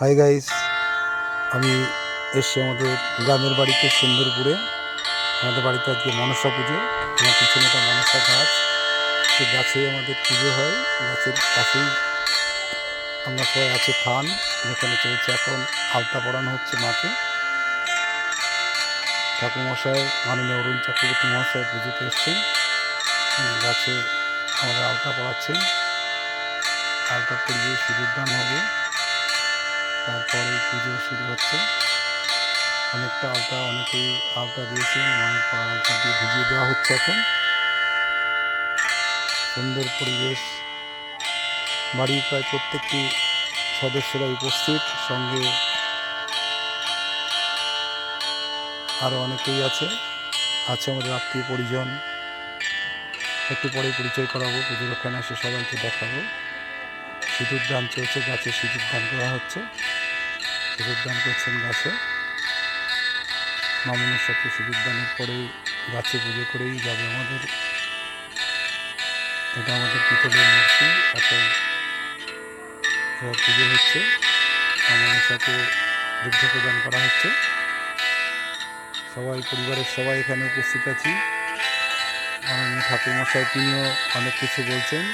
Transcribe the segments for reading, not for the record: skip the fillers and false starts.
Hi guys, আমি এসছি আমাদের গ্রামের বাড়িতে সুন্দরপুরে। আমাদের বাড়িতে আজকে মনসা পুজো। আমার পিছনে একটা মনসা গাছ, সেই গাছেই আমাদের পুজো হয়। গাছের পাশেই আমরা সবাই আছে থান, যেখানে চলছে এখন আলতা পড়ানো হচ্ছে মাকে। ঠাকুরমশাই মাননীয় অরুণ চক্রবর্তী মহাশয় পুজোতে এসছেন। গাছে আমাদের আলতা পড়াচ্ছেন। আলতা পড়িয়ে সিঁদুর দান হবে, তারপরে পুজো শুরু হচ্ছে। অনেকটা আলতা, অনেকেই আলতা দিয়েছেন, মায়ের পা আলতা দিয়ে ভিজিয়ে দেওয়া হচ্ছে। এখন সুন্দর পরিবেশ, বাড়ির প্রায় প্রত্যেকটি সদস্যরা উপস্থিত, সঙ্গে আরও অনেকেই আছে আমাদের আত্মীয় পরিজন। একটু পরে পরিচয় করাবো, পুজোর ওখানে এসে সবাইকে দেখাবো। সিঁদুর দান চলছে, গাছে সিঁদুর দান করা হচ্ছে। সিঁদুর দান করছেন গাছে। মামুনের সাথে সিঁদুর দানের পরেই গাছে পুজো করেই যাবে আমাদের। এটা আমাদের পিতলের মূর্তি, এখন পুজো হচ্ছে। মামুনের সাথে দুগ্ধ প্রদান করা হচ্ছে। সবাই, পরিবারের সবাই এখানে উপস্থিত আছি। মাননীয় ঠাকুরমশাই তিনিও অনেক কিছু বলছেন।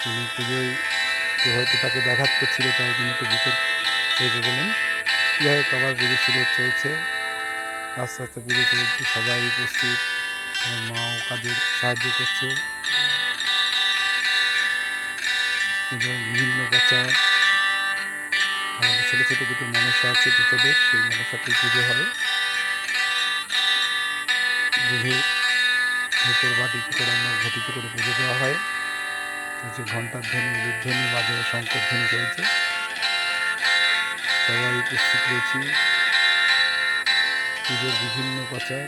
তিনি পুজোয় হয়তো তাকে ব্যাঘাত করছিল, তাই তিনি একটু ভিতর রেখে গেলেন। যাই হোক, আবার পুজো শুরু চলছে, আস্তে আস্তে পুজো চলছে। সবাই উপস্থিত, আমার মাও কাজের সাহায্য করছে। পুজোর বিভিন্ন প্রচার, আমাদের ছোটো ছোটো দুটো মনসা আছে পিতলের, সেই মনসাতেই পুজো হয়। দুধে ভিতর বাটিতে করে আমরা ঘটিতে করে পুজো দেওয়া হয়। যে ঘণ্টার ধ্বনি, উলুধ্বনি, বাজে শঙ্কর ধ্বনি চলছে। সবাই উপস্থিত রয়েছি। পুজোর বিভিন্ন প্রচার,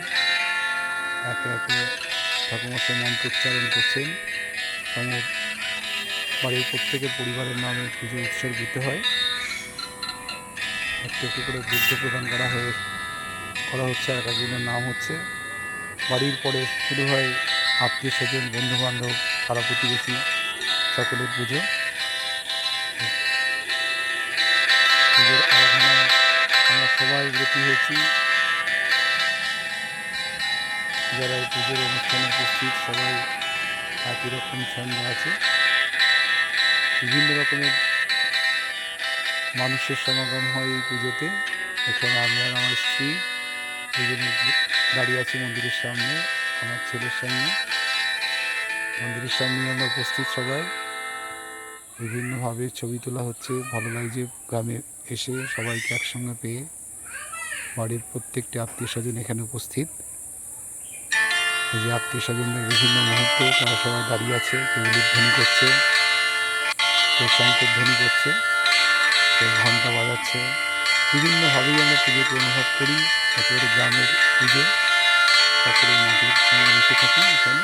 একে একে ঠাকুরমশাই মন্ত্রোচ্চারণ করছেন। বাড়ির প্রত্যেকের পরিবারের নামে পুজো উৎসর্গিত হয়। একটু একটু করে দুগ্ধ প্রদান করা হচ্ছে। এক একজনের নাম হচ্ছে। বাড়ির পরে শুরু হয় আত্মীয় স্বজন, বন্ধুবান্ধব, পাড়া প্রতিবেশী সকলের পুজো। পুজোর আরাধনায় আমরা সবাই ব্রতী হয়েছি। যারা এই পুজোর অনুষ্ঠানে উপস্থিত, সবাই একই রকম ছন্দ আছে। বিভিন্ন রকমের মানুষের সমাগম হয় এই পুজোতে। এখানে আমি আর আমার স্ত্রী দুজনে দাঁড়িয়ে আছি মন্দিরের সামনে, আমার ছেলের সামনে। মন্দিরের সামনে আমরা উপস্থিত সবাই, বিভিন্নভাবে ছবি তোলা হচ্ছে। ভালো লাগছে গ্রামে এসে সবাইকে একসঙ্গে পেয়ে। বাড়ির প্রত্যেকটি আত্মীয় স্বজন এখানে উপস্থিত। এই যে আত্মীয় স্বজনদের বিভিন্ন মুহূর্তে তারা সবাই দাঁড়িয়ে আছে, কেউ উলুধ্বনি করছে, কেউ শঙ্কর ধ্বনি করছে, কেউ ঘণ্টা বাজাচ্ছে। বিভিন্নভাবেই আমরা পুজোকে অনুভব করি। একেবারে গ্রামের পুজো, সকলের মাটির সঙ্গে মিশে থাকি এখানে।